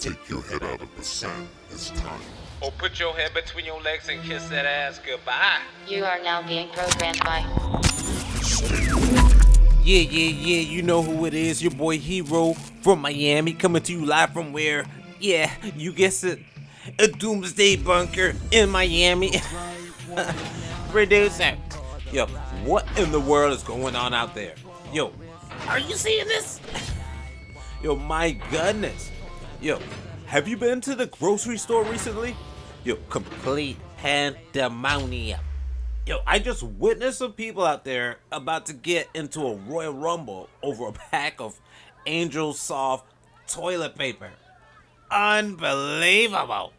Take your head out of the sand. It's time. Or put your head between your legs and kiss that ass goodbye. You are now being programmed by... Yeah, you know who it is, your boy Hero from Miami, coming to you live from where? Yeah, you guessed it, a doomsday bunker in Miami. Producer, yo, what in the world is going on out there? Yo, are you seeing this? Yo, my goodness. Yo, have you been to the grocery store recently? Yo, complete pandemonium. Yo, I just witnessed some people out there about to get into a Royal Rumble over a pack of Angel Soft toilet paper. Unbelievable.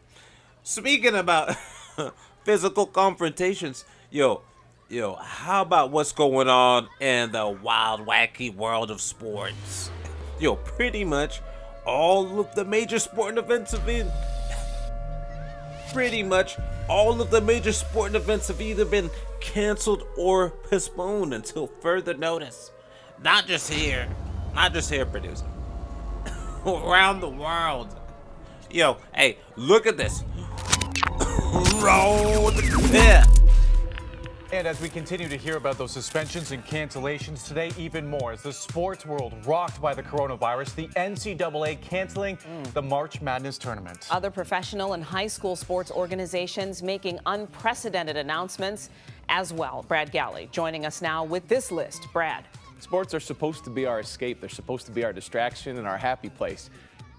Speaking about physical confrontations, yo, how about what's going on in the wild, wacky world of sports? Yo, pretty much all of the major sporting events have been... Pretty much all of the major sporting events have either been canceled or postponed until further notice. Not just here, producer. Around the world. Yo, hey, look at this. Roll the clip. And as we continue to hear about those suspensions and cancellations today, even more as the sports world rocked by the coronavirus, the NCAA canceling the March Madness tournament. Other professional and high school sports organizations making unprecedented announcements as well. Brad Galley joining us now with this list. Brad. Sports are supposed to be our escape. They're supposed to be our distraction and our happy place.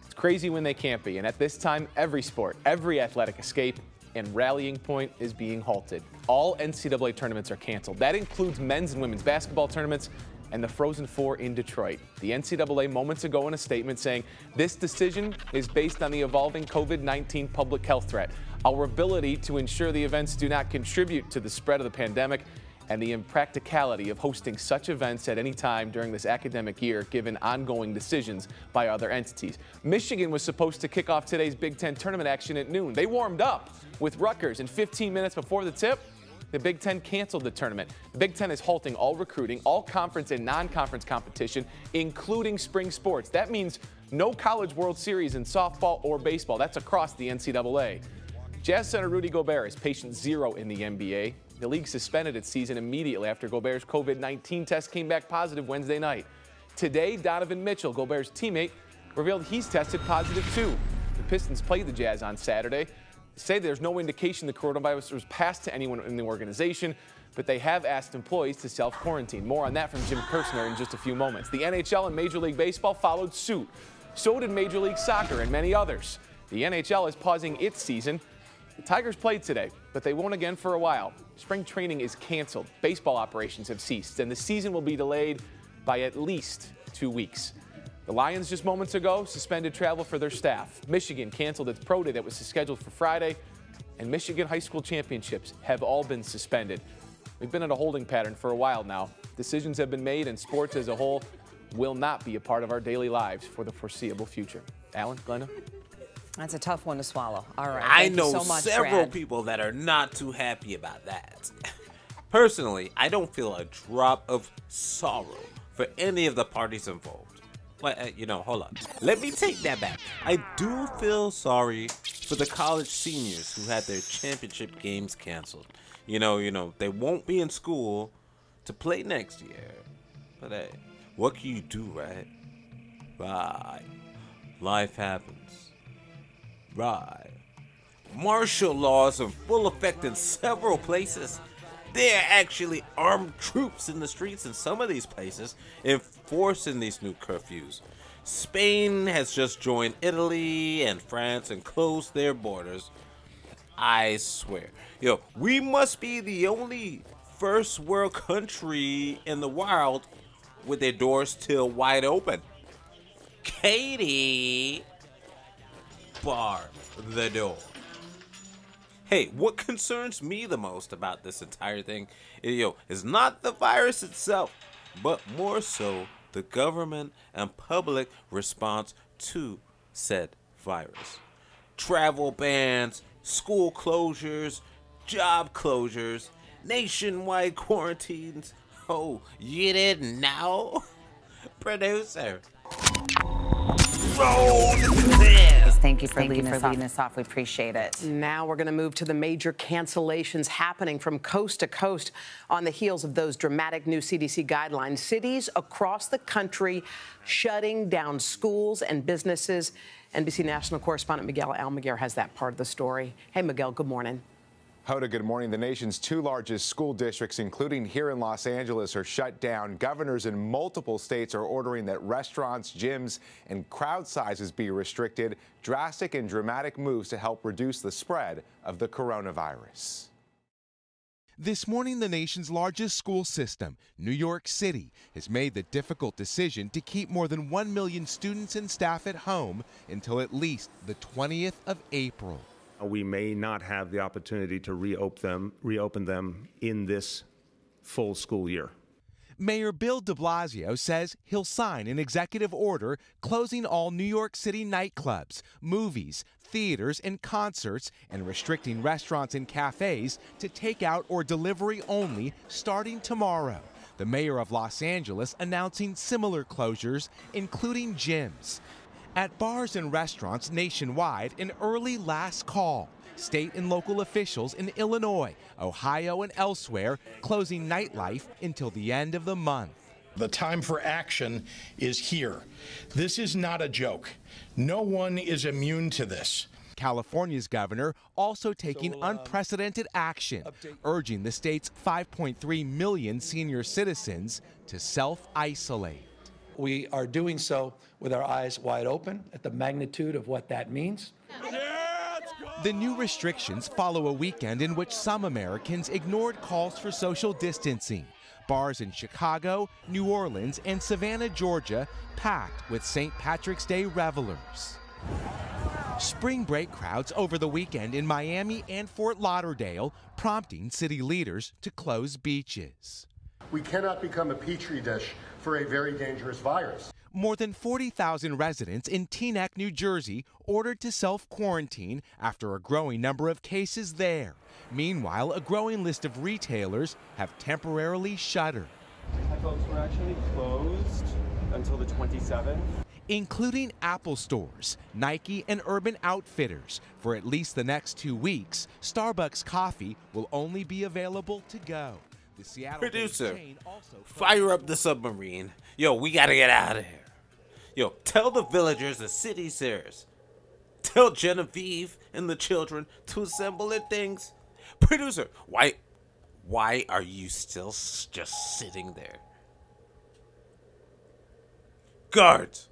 It's crazy when they can't be. And at this time, every sport, every athletic escape and rallying point is being halted. All NCAA tournaments are canceled. That includes men's and women's basketball tournaments and the Frozen Four in Detroit. The NCAA moments ago in a statement saying this decision is based on the evolving COVID-19 public health threat, our ability to ensure the events do not contribute to the spread of the pandemic, and the impracticality of hosting such events at any time during this academic year given ongoing decisions by other entities. Michigan was supposed to kick off today's Big Ten tournament action at noon. They warmed up with Rutgers, and 15 minutes before the tip, the Big Ten canceled the tournament. The Big Ten is halting all recruiting, all conference and non-conference competition, including spring sports. That means no College World Series in softball or baseball. That's across the NCAA. Jazz center Rudy Gobert is patient zero in the NBA. The league suspended its season immediately after Gobert's COVID-19 test came back positive Wednesday night. Today, Donovan Mitchell, Gobert's teammate, revealed he's tested positive too. The Pistons played the Jazz on Saturday. They say there's no indication the coronavirus was passed to anyone in the organization, but they have asked employees to self-quarantine. More on that from Jim Kirshner in just a few moments. The NHL and Major League Baseball followed suit. So did Major League Soccer and many others. The NHL is pausing its season. The Tigers played today, but they won't again for a while. Spring training is canceled. Baseball operations have ceased, and the season will be delayed by at least 2 weeks. The Lions just moments ago suspended travel for their staff. Michigan canceled its pro day that was scheduled for Friday, and Michigan high school championships have all been suspended. We've been in a holding pattern for a while now. Decisions have been made, and sports as a whole will not be a part of our daily lives for the foreseeable future. Alan, Glenda? That's a tough one to swallow. All right. I Thank know you so much, several Brad. people that are not too happy about that. Personally, I don't feel a drop of sorrow for any of the parties involved. But, hold on. Let me take that back. I do feel sorry for the college seniors who had their championship games canceled. They won't be in school to play next year. But hey, what can you do, right? Right. Life happens. Right. Martial laws in full effect in several places. There are actually armed troops in the streets in some of these places enforcing these new curfews. Spain has just joined Italy and France and closed their borders. I swear. We must be the only first world country in the world with their doors still wide open. Katie, bar the door. Hey, what concerns me the most about this entire thing, is not the virus itself, but more so the government and public response to said virus. Travel bans, school closures, job closures, nationwide quarantines. Oh, you didn't know? Producer. Roll this. Thank you for leading us off. We appreciate it. Now we're going to move to the major cancellations happening from coast to coast on the heels of those dramatic new CDC guidelines. Cities across the country shutting down schools and businesses. NBC national correspondent Miguel Almaguer has that part of the story. Hey, Miguel, good morning. Hoda, good morning. The nation's two largest school districts, including here in Los Angeles, are shut down. Governors in multiple states are ordering that restaurants, gyms, and crowd sizes be restricted. Drastic and dramatic moves to help reduce the spread of the coronavirus. This morning, the nation's largest school system, New York City, has made the difficult decision to keep more than 1 million students and staff at home until at least the 20th of April. We may not have the opportunity to reopen them in this full school year. Mayor Bill de Blasio says he'll sign an executive order closing all New York City nightclubs, movies, theaters, and concerts, and restricting restaurants and cafes to takeout or delivery only starting tomorrow. The mayor of Los Angeles announcing similar closures, including gyms. At bars and restaurants nationwide, an early last call. State and local officials in Illinois, Ohio, and elsewhere closing nightlife until the end of the month. The time for action is here. This is not a joke. No one is immune to this. California's governor also taking unprecedented action, urging the state's 5.3 million senior citizens to self-isolate. We are doing so with our eyes wide open at the magnitude of what that means. The new restrictions follow a weekend in which some Americans ignored calls for social distancing. Bars in Chicago, New Orleans, and Savannah, Georgia, packed with St. Patrick's Day revelers. Spring break crowds over the weekend in Miami and Fort Lauderdale, prompting city leaders to close beaches. We cannot become a petri dish for a very dangerous virus. More than 40,000 residents in Teaneck, New Jersey, ordered to self-quarantine after a growing number of cases there. Meanwhile, a growing list of retailers have temporarily shuttered. Hi, folks. We're actually closed until the 27th. Including Apple stores, Nike, and Urban Outfitters. For at least the next 2 weeks, Starbucks coffee will only be available to go. The Seattle Producer, fire up the submarine. Yo, we gotta get out of here. Yo, tell the villagers the city's theirs. Tell Genevieve and the children to assemble their things. Producer, why are you still just sitting there? Guards.